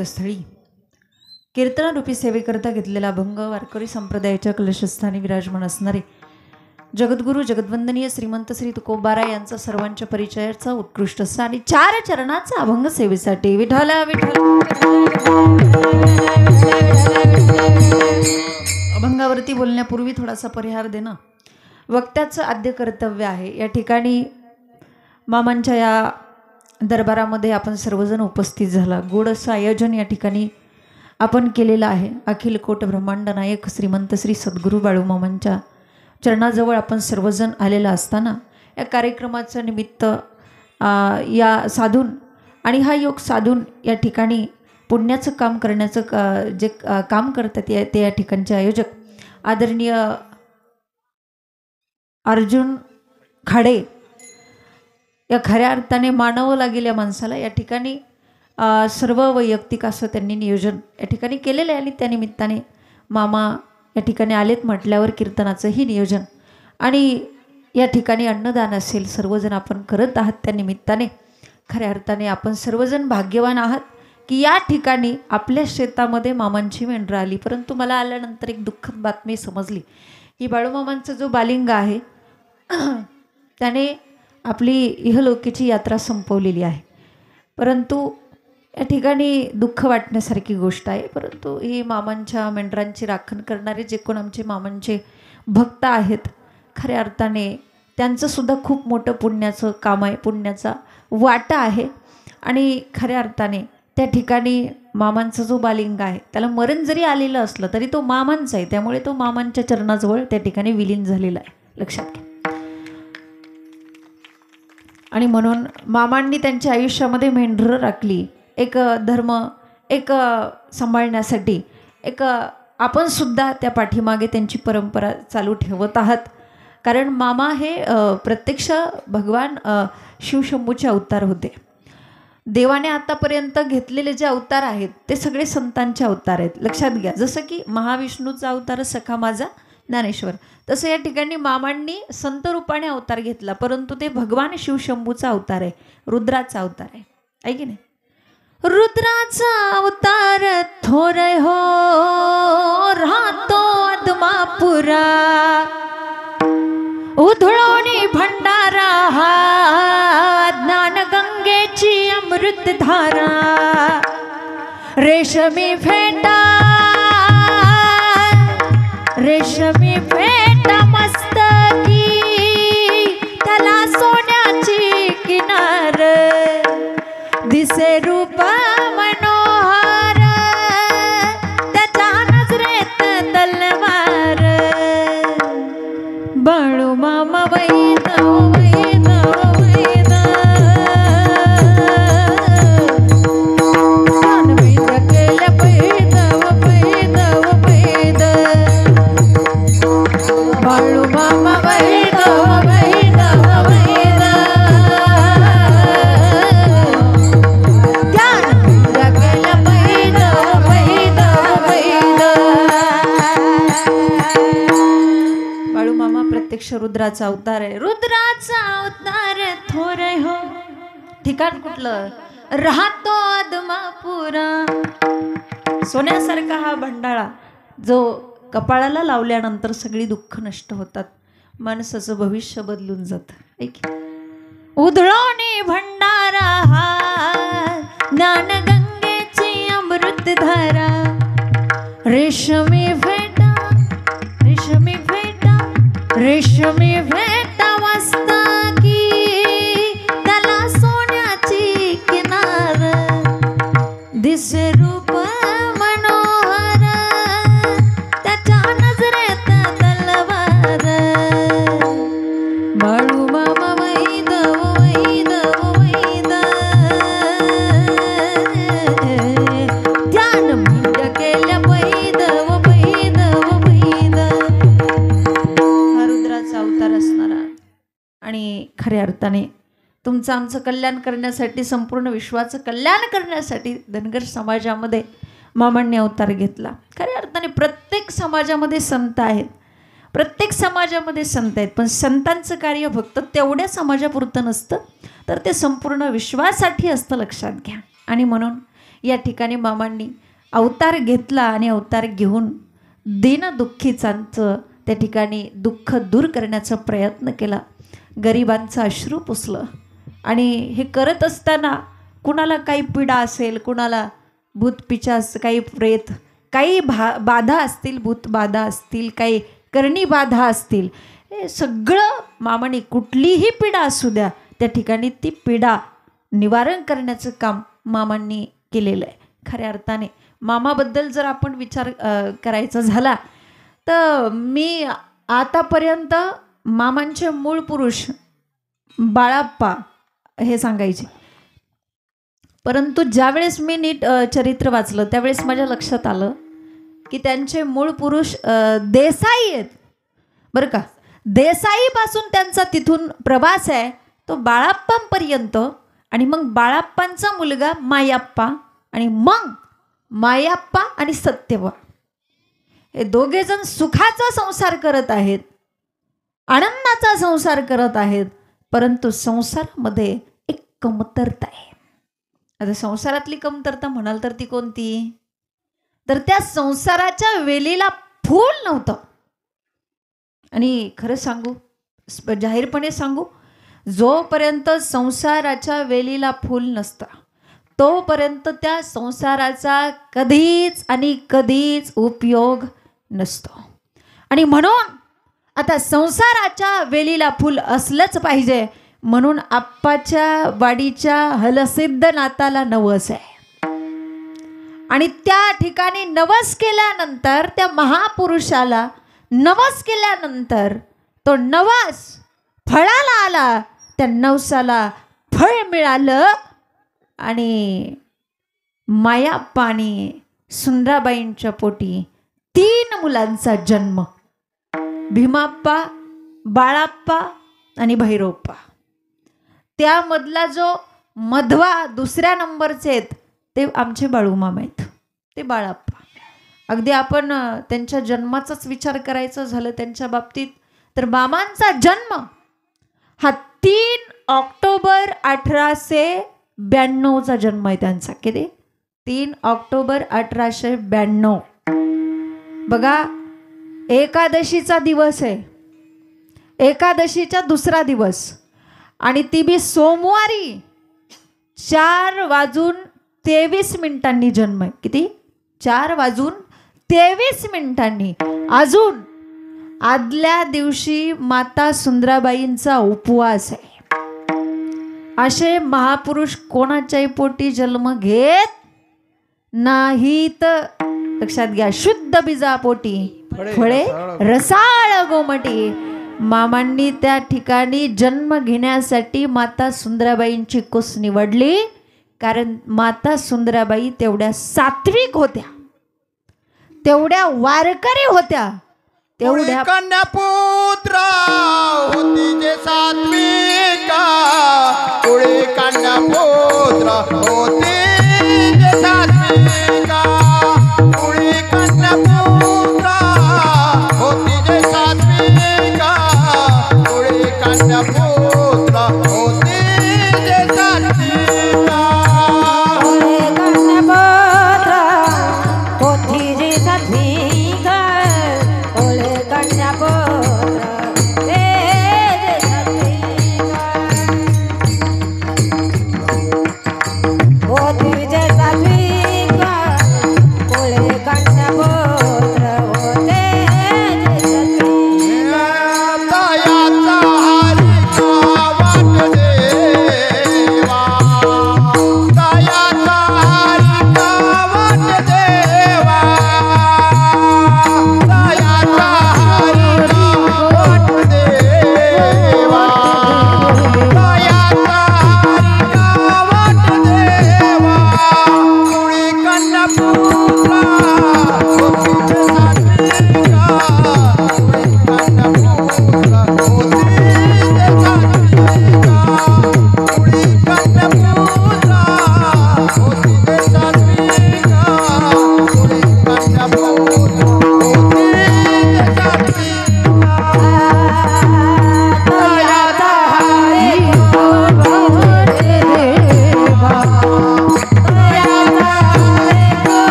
तीर्थस्थळी कीर्तनरूपी सेवेकरता घेतलेला अभंग वारकरी संप्रदायाच्या कलशस्थानी विराजमान असणारे जगद्गुरु जगद्वंदनीय श्रीमंत श्री तुकोबारा यांचा सर्वांच्या परिचयाचा उत्कृष्ट असा आणि 4 चरणाचा अभंग सेवेसाठी विठ्ठल विठ्ठल। अभंगावरती बोलण्यापूर्वी थोडासा परिहार देणं वक्त्याचं आद्य कर्तव्य आहे। या ठिकाणी मामांच्या या दरबारामध्ये आपण सर्वजण उपस्थित झाला। गोड असं आयोजन या ठिकाणी आपण केलेलं आहे। अखिल कोट ब्रह्मांड नायक श्रीमंत श्री सद्गुरू बाळूमामांच्या चरणाजवळ आपण सर्वजण आलेला असताना या कार्यक्रमाचं निमित्त या साधून आणि हा योग साधून या ठिकाणी पुण्याचं काम करण्याचं जे काम करतात ते या ठिकाणचे आयोजक आदरणीय अर्जुन खाडे या खऱ्या अर्थाने मानावं लागेल या माणसाला। या ठिकाणी सर्व वैयक्तिक असं त्यांनी नियोजन या ठिकाणी केलेलं आहे आणि त्या निमित्ताने मामा या ठिकाणी आलेत म्हटल्यावर कीर्तनाचंही नियोजन आणि या ठिकाणी अन्नदान असेल सर्वजण आपण करत आहात। त्या निमित्ताने खऱ्या अर्थाने आपण सर्वजण भाग्यवान आहात की या ठिकाणी आपल्या शेतामध्ये मामांची मेंढरं आली। परंतु मला आल्यानंतर एक दुःखद बातमी समजली की बाळूमामांचा जो बालिंग आहे त्याने आपली इहलोकीची यात्रा संपवलेली आहे। परंतु या ठिकाणी दुःख वाटण्यासारखी गोष्ट आहे। परंतु ही मामांच्या मेंढरांची राखण करणारे जे कोण आमचे मामांचे भक्त आहेत खऱ्या अर्थाने त्यांचंसुद्धा खूप मोठं पुण्याचं काम आहे, पुण्याचा वाटा आहे आणि खऱ्या अर्थाने त्या ठिकाणी मामांचा जो बालिंग आहे त्याला मरण जरी आलेलं असलं तरी तो मामांचा आहे, त्यामुळे तो मामांच्या चरणाजवळ त्या ठिकाणी विलीन झालेला आहे, लक्षात घ्या। आणि म्हणून मामांनी त्यांच्या आयुष्यामध्ये मेंढरं राखली, एक धर्म एक सांभाळण्यासाठी एक आपण सुद्धा त्या पाठीमागे त्यांची परंपरा चालू ठेवत आहात। कारण मामा हे प्रत्यक्ष भगवान शिवशंभूचे अवतार होते। देवाने आतापर्यंत घेतलेले जे अवतार आहेत ते सगळे संतांचे अवतार आहेत, लक्षात घ्या। जसं की महाविष्णूचा अवतार सखा माझा ज्ञानेश्वर, तसं या ठिकाणी मामांनी संत रूपाने अवतार घेतला, परंतु ते भगवान शिवशंभूचा अवतार आहे, रुद्राचा अवतार आहे की नाही। रुद्राचा अवतार थोर हो राहतो आदमापुरा, उधळोनी भंडारा हा ज्ञानगंगेची अमृतधारा, रेशमी फेटा रेशमी फेटा मस्तकी त्याला सोन्याची किनार, दिसे रूप मनोहर त्याच्या नजरेत तलवार, बाळू मामा वैद वैद वैद जानवेद केल्या पैद वैद वैद, बाळू मामा वैद वैद वैद, प्रत्यक्ष रुद्राचा अवतार आहे। रुद्राचा अवतार थोर हो, ठिकाण कुठलं, राहतो आदमापुरा। सोन्यासारखा हा भंडाळा जो कपाळाला लावल्यानंतर सगळी दुःख नष्ट होतात, माणसाचं भविष्य बदलून जातं। उधळोनी भंडारा हा ज्ञानगंगेची अमृतधारा, रेशमी फेटा रेशमी फेटा रेशमी फेटा मस्तकी त्याला सोन्याची किनार, दिसे रूप मनोहर त्याच्या नजरेत तलवार, बाळू मामा वैद वैद वैद, ध्यान मिंड केल्या वैद वैद वैद, हा रुद्राचा अवतार असणारा आणि खऱ्या अर्थाने तुमचं आमचं कल्याण करण्यासाठी, संपूर्ण विश्वाचं कल्याण करण्यासाठी धनगर समाजामध्ये मामांनी अवतार घेतला। खऱ्या अर्थाने प्रत्येक समाजामध्ये संत आहेत, प्रत्येक समाजामध्ये संत आहेत, पण संतांचं कार्य फक्त तेवढ्या समाजापुरतं नसतं, तर ते संपूर्ण विश्वासाठी असतं, लक्षात घ्या। आणि म्हणून या ठिकाणी मामांनी अवतार घेतला आणि अवतार घेऊन दीनदुःखीचांचं त्या ठिकाणी दुःख दूर करण्याचा प्रयत्न केला. गरिबांचं अश्रू पुसलं. आणि हे करत असताना कुणाला काही पीडा असेल, कुणाला भूतपिशाच, काही प्रेत, काही बाधा असतील, भूत बाधा असतील, काही करणी बाधा असतील, हे सगळं मामाने कुठलीही पीडा असू द्या त्या ठिकाणी ती पीडा निवारण करण्याचं काम मामांनी केलेलं आहे. खऱ्या अर्थाने मामाबद्दल जर आपण विचार करायचा झाला तर मी आतापर्यंत मामांचे मूळ पुरुष बाळाप्पा हे सांगायचे, परंतु ज्यावेळेस मी नीट चरित्र वाचलं त्यावेळेस माझ्या लक्षात आलं की त्यांचे मूळ पुरुष देसाई आहेत बरं का. देसाईपासून त्यांचा तिथून प्रवास आहे तो बाळाप्पांपर्यंत, आणि मग बाळाप्पांचा मुलगा मायाप्पा, आणि मग मायाप्पा आणि सत्यवा हे दोघे जण सुखाचा संसार करत आहेत, आनंदाचा संसार करत आहेत. परंतु संसारामध्ये एक कमतरता आहे. आता संसारातली कमतरता म्हणाल तर ती कोणती? तर त्या संसाराच्या वेलीला फूल नव्हतं. आणि खरं सांगू, जाहीरपणे सांगू, जोपर्यंत संसाराच्या वेलीला फूल नसतं तोपर्यंत त्या संसाराचा कधीच आणि कधीच उपयोग नसतो. आणि म्हणून आता संसाराच्या वेलीला फूल असलंच पाहिजे, म्हणून आप्पाच्या वाडीच्या हलसिद्ध नाताला नवस आहे. आणि त्या ठिकाणी नवस केल्यानंतर, त्या महापुरुषाला नवस केल्यानंतर तो नवस फळाला आला, त्या नवसाला फळ मिळालं. आणि मायाप्पा आणि सुंदराबाईंच्या पोटी 3 मुलांचा जन्म, भीमाप्पा, बाळाप्पा आणि भैरवप्पा. त्यामधला जो मधवा दुसऱ्या नंबरचे आहेत ते आमचे बाळूमामा आहेत, ते बाळाप्पा. अगदी आपण त्यांच्या जन्माचाच विचार करायचा झालं त्यांच्या बाबतीत तर मामांचा जन्म हा 3 ऑक्टोबर 1892चा जन्म आहे त्यांचा. किती? 3 ऑक्टोबर 1892. बघा, एकादशीचा दिवस आहे, एकादशीचा दुसरा दिवस, आणि ती बी सोमवारी 4:23 जन्म आहे. किती? 4:23. अजून आदल्या दिवशी माता सुंदराबाईंचा उपवास आहे. असे महापुरुष कोणाच्याही पोटी जन्म घेत नाहीत. लक्षात घ्या, शुद्ध बीजापोटी फळे रसाळ गोमटी. मामांनी त्या ठिकाणी जन्म घेण्यासाठी माता सुंदराबाईंची कुस निवडली, कारण माता सुंदराबाई तेवढ्या सात्विक होत्या, तेवढ्या वारकरी होत्या, तेवढ्या कन्यापुत्र होती जे सात्विका. पुढे कन्यापुत्र होती जे सात्विका. पुढे कन्यापुत्र होती जे सात्विका. पुढे कन्यापुत्र होती जे सात्विका.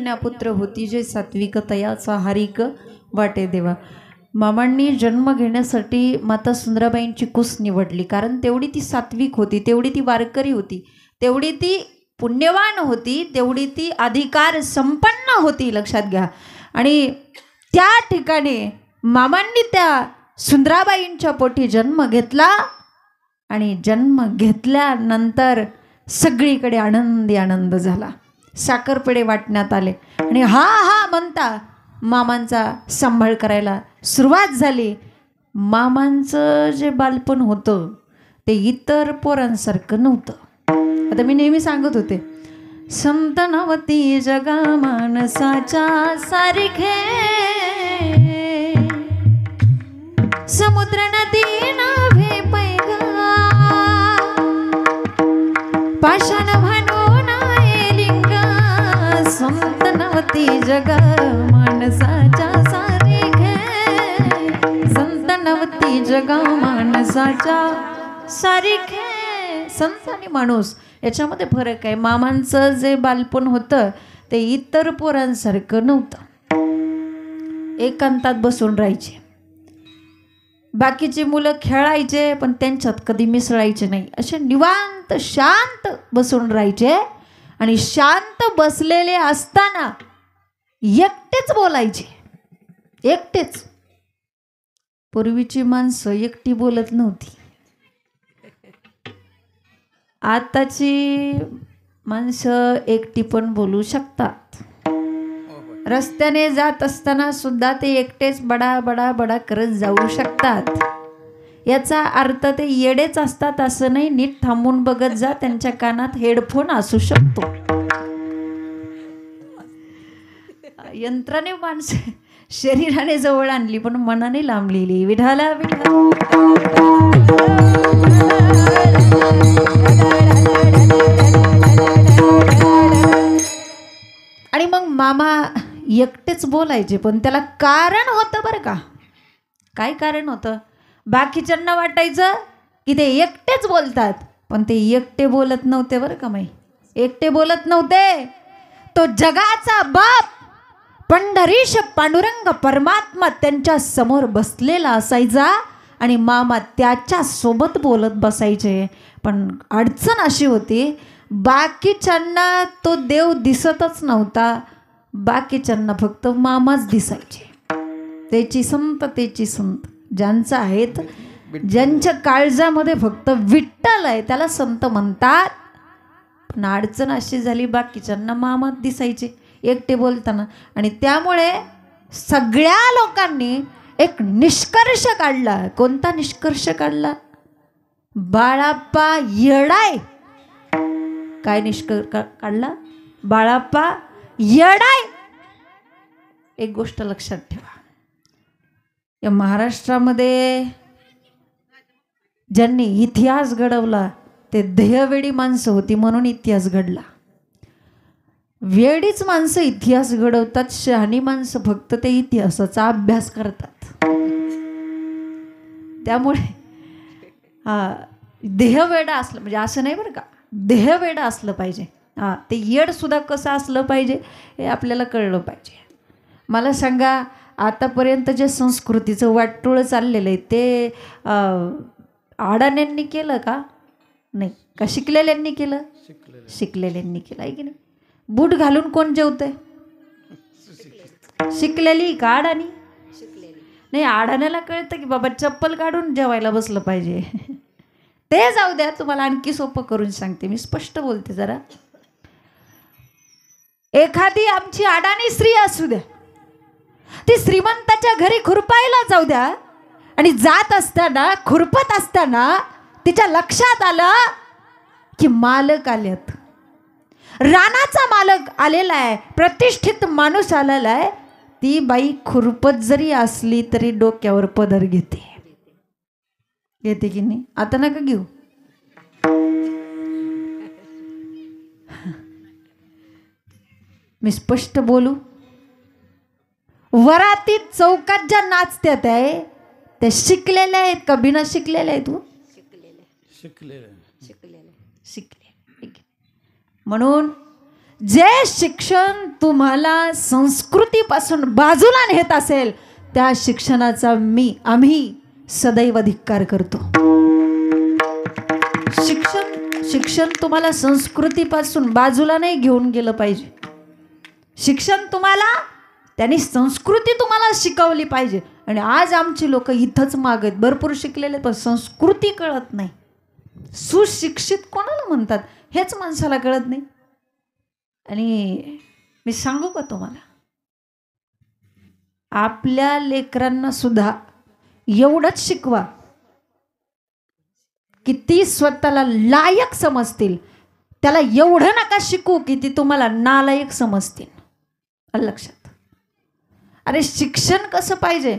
कन्यापुत्र होती जे सात्विक तयाचा हारिक वाटे देवा. मामांनी जन्म घेण्यासाठी माता सुंदराबाईंची कुस निवडली, कारण तेवढी ती सात्विक होती, तेवढी ती वारकरी होती, तेवढी ती पुण्यवान होती, तेवढी ती अधिकार संपन्न होती. लक्षात घ्या. आणि त्या ठिकाणी मामांनी त्या सुंदराबाईंच्या पोटी जन्म घेतला आणि जन्म घेतल्यानंतर सगळीकडे आनंदी आनंद झाला. साखरपेढे वाटण्यात आले आणि हा हा म्हणता मामांचा सांभाळ करायला सुरुवात झाली. मामांचं जे बालपण होतं ते इतर पोरांसारखं नव्हतं. आता मी नेहमी सांगत होते, संत नवती जगा मानसाच्या सारखे, समुद्र नदी नव्हे पैगा, पाषाण म्हणून लिंगा, संत नवती जगा मानसाच्या सारखे, संत नवती जगा माणसाच्या सारखे. संत आणि माणूस याच्यामध्ये फरक आहे. मामांचं जे बालपण होतं ते इतर पोरांसारखं नव्हतं. एकांतात बसून राहायचे, बाकीची मुलं खेळायचे पण त्यांच्यात कधी मिसळायचे नाही, असे निवांत शांत बसून राहायचे. आणि शांत बसलेले असताना एकटेच बोलायचे, एकटेच. पूर्वीची माणसं एकटी बोलत नव्हती. आताची माणसं एकटी पण बोलू शकतात. रस्त्याने जात असताना सुद्धा ते एकटेच बडा बडा बडा करत जाऊ शकतात. याचा अर्थ ते येडेच असतात असं नाही. नीट थांबून बघत जा, त्यांच्या कानात हेडफोन असू शकतो. यंत्राने माणसं शरीराने जवळ आणली पण मनाने लांबलेली. विठाला विठाला. आणि मग मामा एकटेच बोलायचे पण त्याला कारण होतं बरं का. काय कारण होतं? बाकीच्यांना वाटायचं की ते एकटेच बोलतात पण ते एकटे बोलत नव्हते बरं का. माई एकटे बोलत नव्हते. तो जगाचा बाप पंढरीश पांडुरंग परमात्मा त्यांच्या समोर बसलेला असायचा आणि मामा त्याच्या सोबत बोलत बसायचे. पण अडचण अशी होती, बाकीच्यांना तो देव दिसतच नव्हता. बाकीच्यांना फक्त मामाच दिसायचे. त्याची संत त्याची संत ज्यांचं आहेत, ज्यांच्या काळजामध्ये फक्त विठ्ठल आहे त्याला संत म्हणतात. पण अडचण अशी झाली, बाकीच्यांना मामाच दिसायचे एकटे बोलताना. आणि त्यामुळे सगळ्या लोकांनी एक निष्कर्ष काढला. कोणता निष्कर्ष काढला? बाळाप्पा येडाय. काय निष्कर्ष काढला? बाळाप्पा येडाय. एक गोष्ट लक्षात ठेवा, या महाराष्ट्रामध्ये ज्यांनी इतिहास घडवला ते ध्येयवेडी माणसं होती म्हणून इतिहास घडला. वेडीच माणसं इतिहास घडवतात, शहाणी माणसं फक्त ते इतिहासाचा अभ्यास करतात. त्यामुळे देहवेडा असलं म्हणजे असं नाही बरं का, देहवेडा असलं पाहिजे. ते येड सुद्धा कसं असलं पाहिजे हे आपल्याला कळलं पाहिजे. मला सांगा, आतापर्यंत जे संस्कृतीचं वाटोळं चाललेलं आहे ते अडाण्यांनी केलं का? नाही. का शिकलेल्यांनी केलं? शिकलेल्यांनी केलं आहे की नाही. बूट घालून कोण जेवतंय? शिकलेली का अडाणी? नाही, अडाण्याला कळतं की बाबा चप्पल काढून जेवायला बसलं पाहिजे. ते जाऊ द्या, तुम्हाला आणखी सोपं करून सांगते, मी स्पष्ट बोलते जरा. एखादी आमची अडाणी स्त्री असू द्या, ती श्रीमंताच्या घरी खुरपायला जाऊ द्या आणि जात असताना खुरपत असताना तिच्या लक्षात आलं की मालक आलेत, रानाचा मालक आलेला आहे, प्रतिष्ठित माणूस आलेला आहे. ती बाई खुरपत जरी असली तरी डोक्यावर पदर घेते. घेते की नाही? आता नका घेऊ. मी स्पष्ट बोलू, वरातीत चौकात ज्या नाचत्यात आहे त्या शिकलेल्या आहेत का बिना शिकलेल्या आहेत? शिकले. म्हणून जे शिक्षण तुम्हाला संस्कृतीपासून बाजूला नेत असेल त्या शिक्षणाचा आम्ही सदैव धिक्कार करतो. शिक्षण तुम्हाला संस्कृतीपासून बाजूला नाही घेऊन गेलं पाहिजे. शिक्षण तुम्हाला त्यांनी संस्कृती तुम्हाला शिकवली पाहिजे. आणि आज आमची लोक इथंच मागत भरपूर शिकलेले पण संस्कृती कळत नाही. सुशिक्षित कोणाला म्हणतात हेच माणसाला कळत नाही. आणि मी सांगू का तुम्हाला, आपल्या लेकरांना सुद्धा एवढंच शिकवा की ती स्वतःला लायक समजतील. त्याला एवढं नका शिकू की ती तुम्हाला नालायक समजतील. लक्षात. अरे शिक्षण कसं पाहिजे.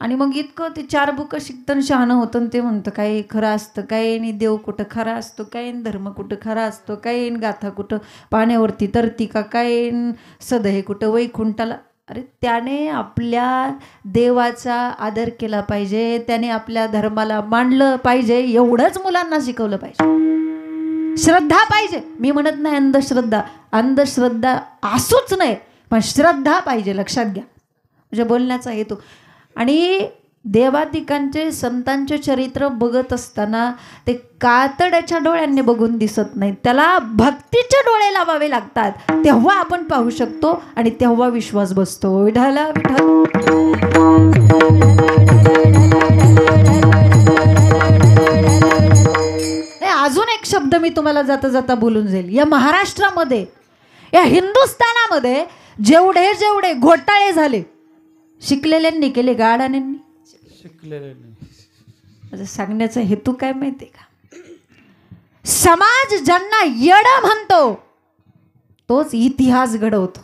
आणि मग इतकं ते 4 बुकं शिकताना शहाणं होतं ते म्हणतं काय खरं असतं काय नाही, देव कुठं खरा असतो काय, धर्म कुठं खरा असतो काय, गाथा कुठं पाण्यावरती तरती का काय, सदहे कुठं वैकुंठाला. अरे त्याने आपल्या देवाचा आदर केला पाहिजे, त्याने आपल्या धर्माला मांडलं पाहिजे, एवढंच मुलांना शिकवलं पाहिजे. श्रद्धा पाहिजे. मी म्हणत नाही अंधश्रद्धा असूच नाही, पण श्रद्धा पाहिजे. लक्षात घ्या म्हणजे बोलण्याचा हेतू. आणि देवादिकांचे संतांचे चरित्र बघत असताना ते कातड्याच्या डोळ्यांनी बघून दिसत नाही, त्याला भक्तीचे डोळे लावावे लागतात. तेव्हा आपण पाहू शकतो आणि तेव्हा विश्वास बसतो. विठ्ठल विठ्ठल. अजून एक शब्द मी तुम्हाला जाता जाता बोलून जाईल. या महाराष्ट्रामध्ये या हिंदुस्थानामध्ये जेवढे जेवढे घोटाळे झाले शिकलेल्यांनी केले का अडाण्यांनी? शिकलेल्यांनी. सांगण्याचा हेतू काय माहितीये का? समाज ज्यांना येड म्हणतो तोच इतिहास घडवतो.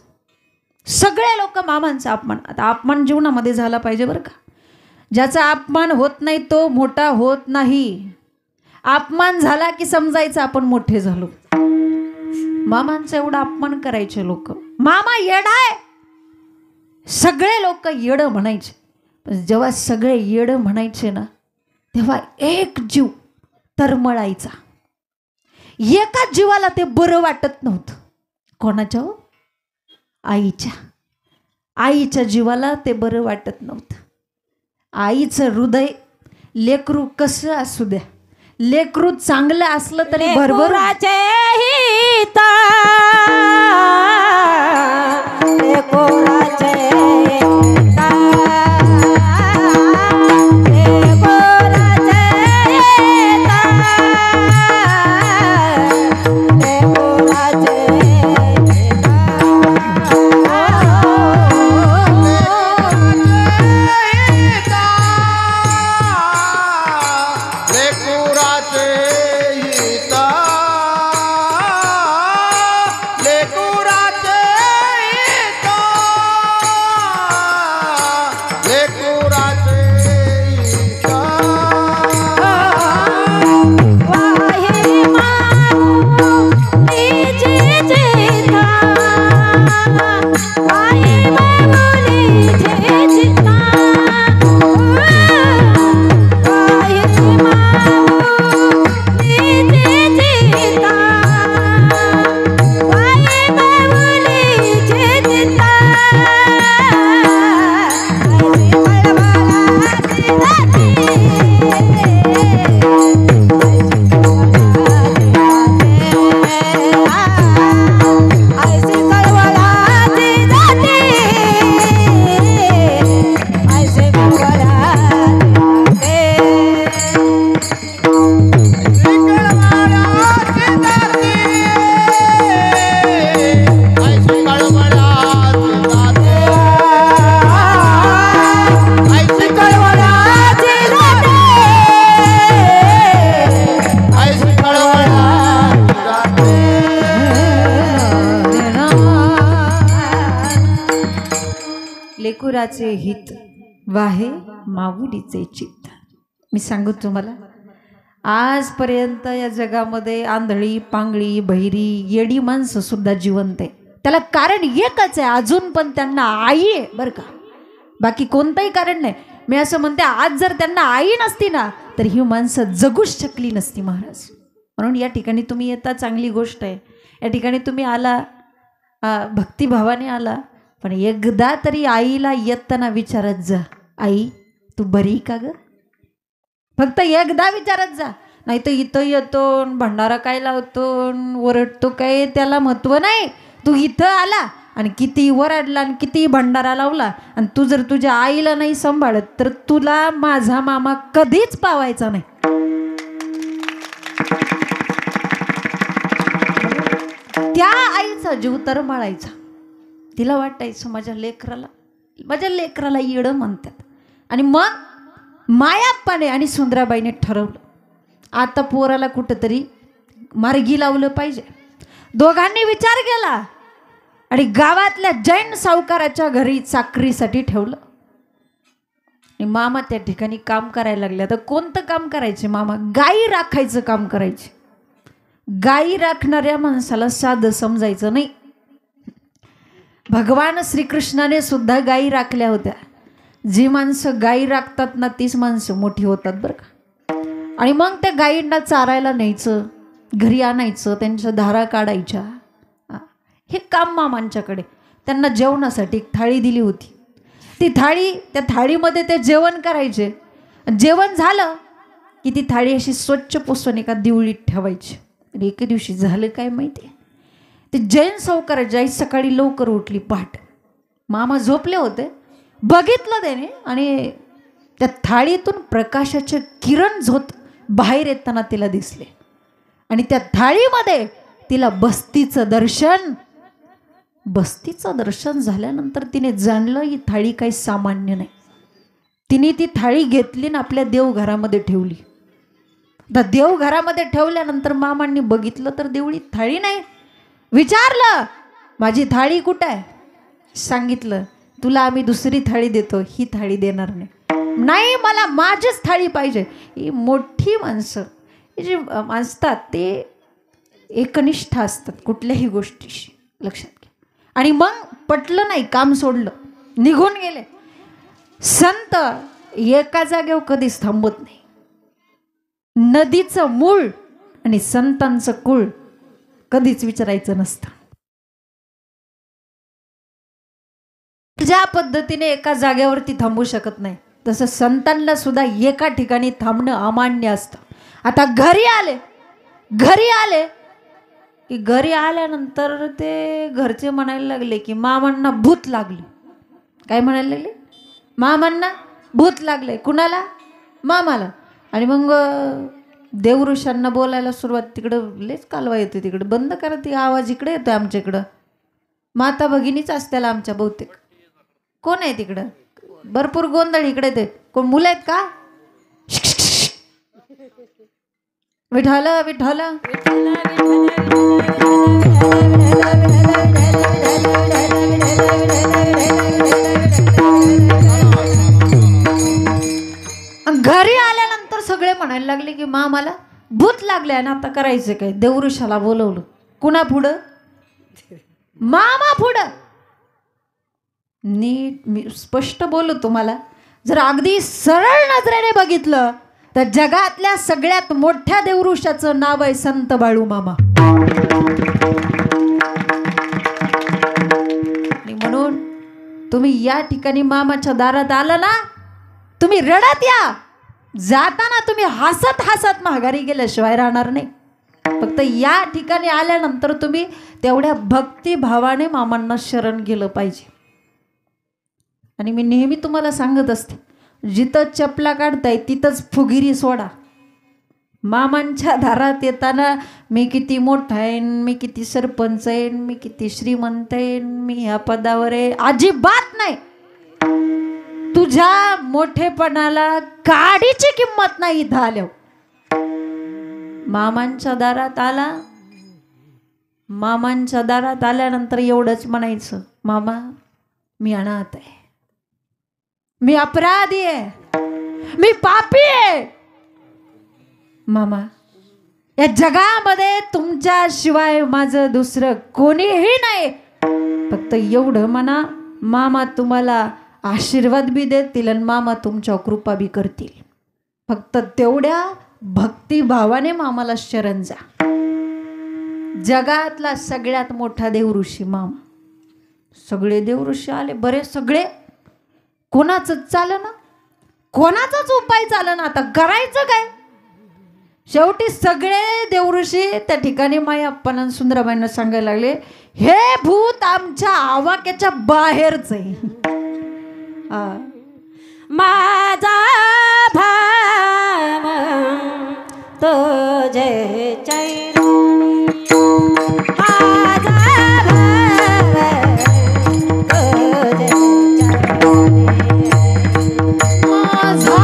सगळे लोक मामांचा अपमान. आता अपमान जीवनामध्ये झाला पाहिजे बरं का. ज्याचा अपमान होत नाही तो मोठा होत नाही. अपमान झाला की समजायचं आपण मोठे झालो. मामांचा एवढा अपमान करायचे लोक. मामा येडाय. सगळे लोक येड म्हणायचे. पण जेव्हा सगळे येड म्हणायचे ना तेव्हा एक जीव तरमळायचा. एकाच जीवाला ते बरं वाटत नव्हतं. कोणाच्या हो? आईच्या जीवाला ते बरं वाटत नव्हतं. आईचं हृदय लेकरू कसं असू द्या, लेकरू चांगलं असलं तरी भरभराचे लेकुराचे हित वाहे माऊलीचे चित्त. मी सांगू तुम्हाला आजपर्यंत या जगामध्ये आंधळी पांगळी बहिरी येडी माणसं सुद्धा जिवंत आहे. त्याला कारण एकच आहे, अजून पण त्यांना आई आहे बरं का. बाकी कोणतंही कारण नाही. मी असं म्हणते आज जर त्यांना आई नसती ना तर ही माणसं जगूच शकली नसती महाराज. म्हणून या ठिकाणी तुम्ही येता चांगली गोष्ट आहे. या ठिकाणी तुम्ही आला भक्तिभावाने आला, पण एकदा तरी आईला येताना विचारत जा, आई तू बरी का ग? फक्त एकदा विचारत जा. नाही तर इथं येतो भंडारा काय लावतो ओरडतो, काय त्याला महत्व नाही. तू इथं आला आणि किती ओरडला आणि किती भंडारा लावला आणि तू जर तुझ्या आईला नाही सांभाळत तर तुला माझा मामा कधीच पावायचा नाही. त्या आईचा जीव तर माळायचा. तिला वाटायचं माझ्या लेकराला येडं म्हणतात. आणि मग मायाप्पाने आणि सुंदराबाईने ठरवलं, आता पोराला कुठंतरी मार्गी लावलं पाहिजे. दोघांनी विचार केला आणि गावातल्या जैन सावकाराच्या घरी चाकरीसाठी ठेवलं. आणि मामा त्या ठिकाणी काम करायला लागले. तर कोणतं काम करायचे मामा? गायी राखायचं काम करायचे. गायी राखणाऱ्या माणसाला साधं समजायचं नाही. भगवान श्रीकृष्णाने सुद्धा गायी राखल्या होत्या. जी माणसं गायी राखतात ना तीच माणसं मोठी होतात बरं का. आणि मग त्या गायींना चारायला न्यायचं, घरी आणायचं, त्यांच्या धारा काढायच्या, हे काम मामांच्याकडे. त्यांना जेवणासाठी एक थाळी दिली होती. त्या थाळीमध्ये ते जेवण करायचे. जेवण झालं की ती थाळी अशी स्वच्छ पुसून एका दिवळीत ठेवायची. आणि एके दिवशी झालं काय माहिती, ते जैन सावकाराची आई सकाळी लवकर उठली पहाट. मामा झोपले होते. बघितलं त्याने आणि त्या थाळीतून प्रकाशाचे किरण झोत बाहेर येताना तिला दिसले. आणि त्या थाळीमध्ये तिला बस्तीचं दर्शन झाल्यानंतर तिने जाणलं ही थाळी काही सामान्य नाही. तिने ती थाळी घेतली आणि आपल्या देवघरामध्ये ठेवली. आता देवघरामध्ये ठेवल्यानंतर मामांनी बघितलं तर देवळीत थाळी नाही. विचारलं, माझी थाळी कुठं आहे? सांगितलं, तुला आम्ही दुसरी थाळी देतो, ही थाळी देणार नाही. नाही, मला माझीच थाळी पाहिजे. ही मोठी माणसं जी असतात ते एकनिष्ठ असतात कुठल्याही गोष्टीशी, लक्षात घ्या. आणि मग पटलं नाही, काम सोडलं, निघून गेले. संत एका जागेवर कधीच थांबत नाही. नदीचं मूळ आणि संतांचं कुळ कधीच विचारायचं नसतं. ज्या पद्धतीने एका जागेवरती थांबू शकत नाही तसं संतांना सुद्धा एका ठिकाणी थांबणं अमान्य असतं. आता घरी आले की घरी आल्यानंतर ते घरचे म्हणायला लागले की मामांना भूत लागले. काय म्हणायला लागले? मामांना भूत लागले. कुणाला? मामाला. आणि मग देवऋषांना बोलायला सुरुवात. तिकडं लेच कालवा येते, तिकडं बंद करा ती आवाज, इकडे येतोय आमच्या इकडं. माता भगिनीच असत्याला आमच्या बहुतेक. कोण आहे तिकडं? भरपूर गोंधळ इकडे. ते कोण मुलं आहेत का? विठाल विठाल. घरी आल्यानंतर सगळे म्हणायला लागले की मामाला भूत लागले. आणि आता करायचं काय? देवऋषाला बोलवलं. कुणा पुढं? मामा पुढं. नीट मी स्पष्ट बोलू तुम्हाला, जर अगदी सरळ नजरेने बघितलं तर जगातल्या सगळ्यात मोठ्या देवऋषाचं नाव आहे संत बाळू मामा. आणि म्हणून तुम्ही या ठिकाणी मामाच्या दारात आला ना, तुम्ही रडत या. जाताना तुम्ही हसत हसत माघारी गेल्याशिवाय राहणार नाही. फक्त या ठिकाणी आल्यानंतर तुम्ही तेवढ्या भक्तिभावाने मामांना शरण गेलं पाहिजे. आणि मी नेहमी तुम्हाला सांगत असते, जिथं चपला काढताय तिथंच फुगिरी सोडा. मामांच्या दारात येताना मी किती मोठा आहे, मी किती सरपंच आहे, मी किती श्रीमंत आहे, मी ह्या पदावर आहे, अजिबात नाही. तुझ्या मोठेपणाला काडीची किंमत नाही. इथं आल्यावर मामांच्या दारात आला, मामांच्या दारात आल्यानंतर एवढंच म्हणायचं, मामा मी अनाथ आहे, मी अपराधी आहे, मी पापी आहे. मामा या जगामध्ये तुमच्याशिवाय माझं दुसरं कोणीही नाही. फक्त एवढं म्हणा, मामा तुम्हाला आशीर्वाद बी देतील आणि मामा तुमच्या कृपा बी करतील. फक्त तेवढ्या भक्तिभावाने मामाला शरण जा. जगातला सगळ्यात मोठा देवऋषी मामा. सगळे देवऋषी आले, बरे सगळे. कोणाचंच चालं ना, कोणाचाच उपाय चालं ना, आता करायचं काय. शेवटी सगळे देवऋषी त्या ठिकाणी माई अप्पांना सुंदराबाईंना सांगायला लागले, हे भूत आमच्या आवाक्याच्या बाहेरच आहे. माझा भाव तुझे चैनी, माझा भाव तुझे चैनी, माझा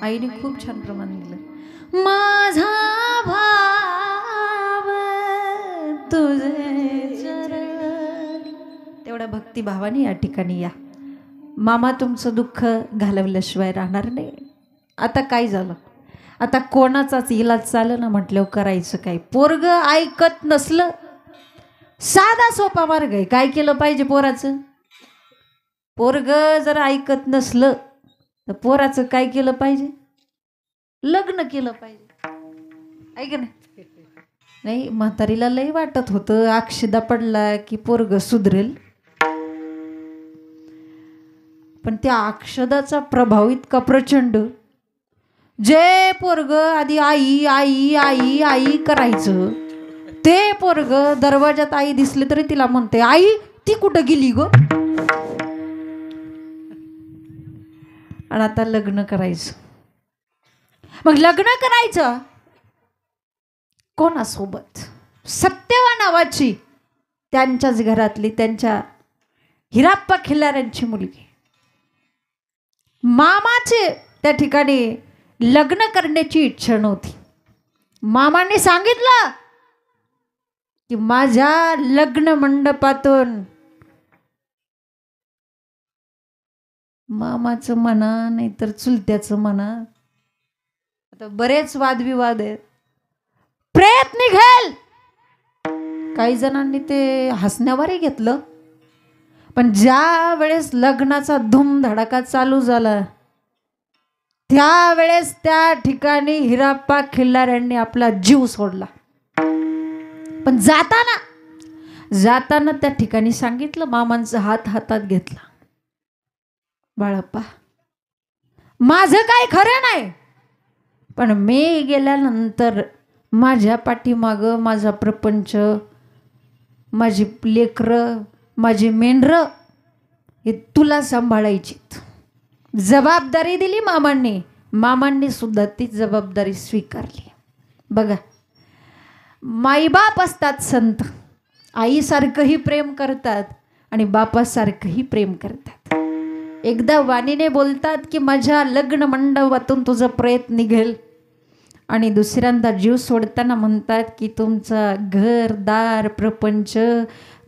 आईने खूप छान प्रमाण दिलं. माझा भाव तुझे चरण. तेवढ्या भक्तिभावाने या ठिकाणी या. मामा तुमचं दुःख घालवल्याशिवाय राहणार नाही. आता काय झालं, आता कोणाचाच इलाज चालं ना म्हटल्यावर करायचं काय. पोरग ऐकत नसलं, साधा सोपा मार्ग आहे. काय केलं पाहिजे पोराचं, पोरग जर ऐकत नसलं तर पोराचं काय केलं पाहिजे, लग्न केलं पाहिजे. ऐक नाही. नाही, म्हातारीला लई वाटत होतं अक्षदा पडला की पोरग सुधरेल, पण त्या अक्षदाचा प्रभाव इतका प्रचंड. जे पोरग आधी आई आई आई आई करायचं, ते पोरग दरवाजात आई दिसले तरी तिला म्हणते, आई ती कुठं गेली ग. आणि आता लग्न करायचं. मग लग्न करायचं कोणासोबत, सत्यवा नावाची त्यांच्याच घरातली, त्यांच्या हिराप्पा खिल्लाऱ्यांची मुलगी. मामाचे त्या ठिकाणी लग्न करण्याची इच्छा नव्हती. मामाने सांगितलं की माझ्या लग्न मंडपातून, मामाचं म्हणा नाहीतर चुलत्याचं म्हणा, आता बरेच वादविवाद आहेत, प्रेत निघेल. काही जणांनी ते हसण्यावरही घेतलं. पण ज्या वेळेस लग्नाचा धूमधडाका चालू झाला त्यावेळेस त्या ठिकाणी हिराप्पा खिल्लाऱ्यांनी आपला जीव सोडला. पण जाताना त्या ठिकाणी सांगितलं, मामांचा हात हातात घेतला, बाळप्पा माझं काय खरं नाही, पण मी गेल्यानंतर माझ्या पाठीमागं माझा प्रपंच, माझी लेकरं, माझी मेंढरं हे तुला सांभाळायचीत. जबाबदारी दिली मामांनी. मामांनी सुद्धा ती जबाबदारी स्वीकारली. बघा, माईबाप असतात संत, आईसारखंही प्रेम करतात आणि बापासारखंही प्रेम करतात. एकदा वाणीने बोलतात की माझ्या लग्न मंडपातून तुझं प्रेत निघेल, आणि दुसऱ्यांदा जीव सोडताना म्हणतात की तुमचा घरदार प्रपंच,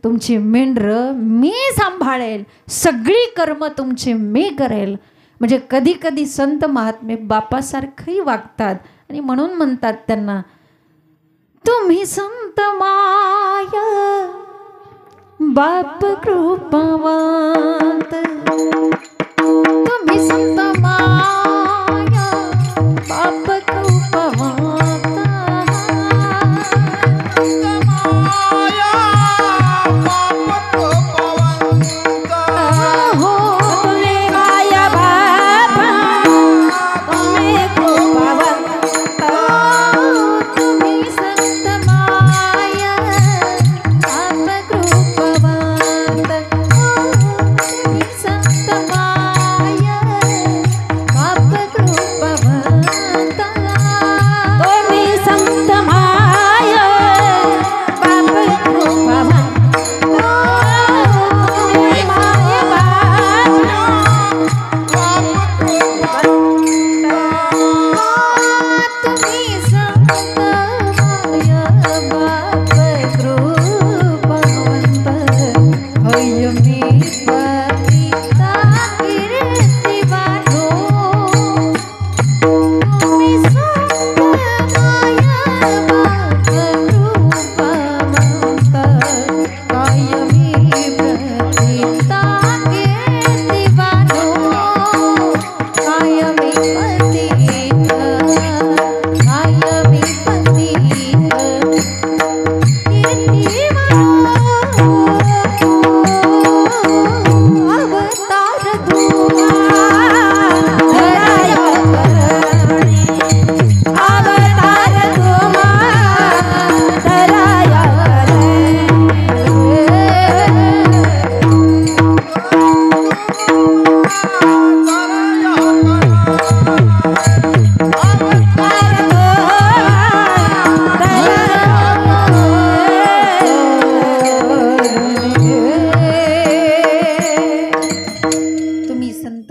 तुमची मेंढरं मी सांभाळेल, सगळी कर्म तुमची मी करेल. म्हणजे कधी कधी संत महात्मे बापासारखंही वागतात आणि म्हणून म्हणतात त्यांना, तुम्ही संत माया बाप कृपावंत, तुम्ही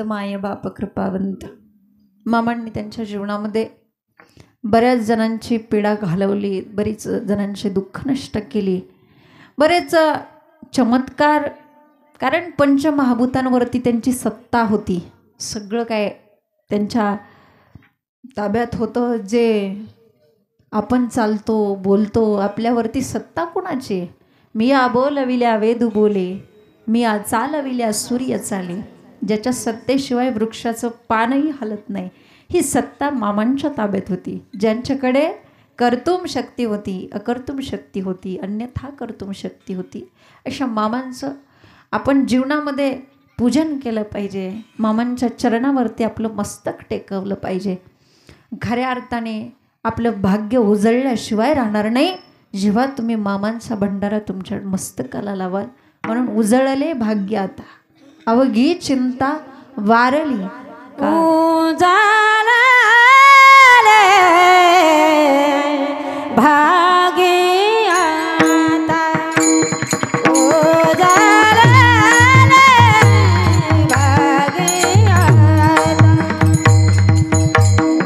माय बाप कृपावंत. मामांनी त्यांच्या जीवनामध्ये बऱ्याच जणांची पीडा घालवली, बरीच जणांचे दुःख नष्ट केली, बरेच चमत्कार. कारण पंचमहाभूतांवरती त्यांची सत्ता होती, सगळं काय त्यांच्या ताब्यात होतं. जे आपण चालतो बोलतो आपल्यावरती सत्ता कोणाची? मी आबोलविल्या वेद बोले, मी चालविल्या सूर्य चाले. ज्याच्या सत्तेशिवाय वृक्षाचं पानही हलत नाही, ही सत्ता मामांच्या ताब्यात होती. ज्यांच्याकडे कर्तुम शक्ती होती, अकर्तुम शक्ती होती, अन्यथा कर्तुम शक्ती होती. अशा मामांचं आपण जीवनामध्ये पूजन केलं पाहिजे. मामांच्या चरणावरती आपलं मस्तक टेकवलं पाहिजे. खऱ्या अर्थाने आपलं भाग्य उजळल्याशिवाय राहणार नाही जेव्हा तुम्ही मामांचा भंडारा तुमच्या मस्तकाला लावाल. म्हणून उजळले भाग्य आता, अवघी चिंता वारली. उजाळले भाग्य आता, उजाळले भाग्य आता,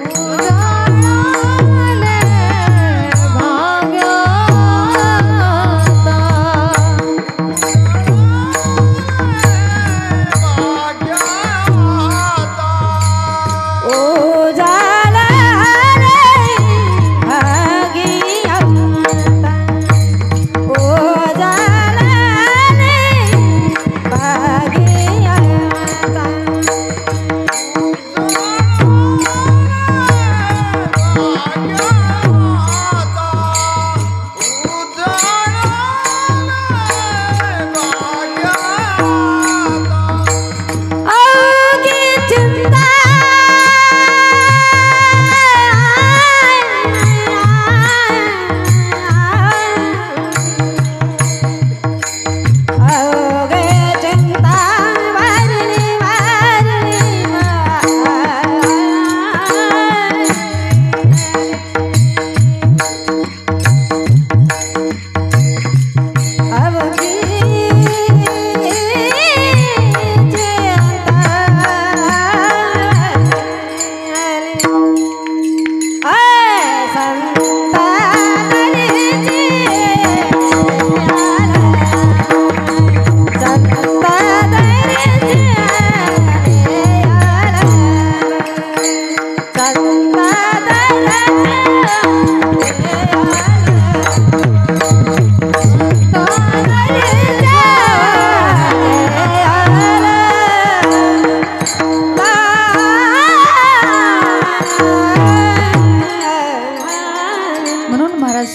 उजळले भाग्य आता.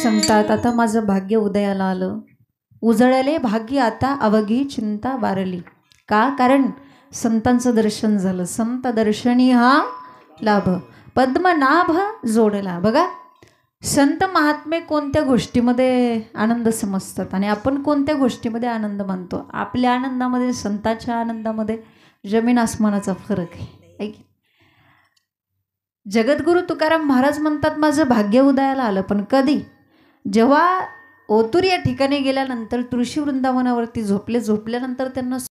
सांगतात, आता माझं भाग्य उदयाला आलं, उजळले भाग्य आता, अवघी चिंता वारली. का? कारण संतांचं दर्शन झालं. संत दर्शनी हा लाभ, पद्मनाभ जोडला. बघा, संत महात्मे कोणत्या गोष्टीमध्ये आनंद समजतात आणि आपण कोणत्या गोष्टीमध्ये आनंद मानतो. आपल्या आनंदामध्ये, संतांच्या आनंदामध्ये जमीन आसमानाचा फरक आहे. ऐक, जगद्गुरु तुकाराम महाराज म्हणतात, माझं भाग्य उदयाला आलं. पण कधी? जेव्हा ओतूर या ठिकाणी गेल्यानंतर, तुळशी वृंदावनावरती झोपल्यानंतर त्यांना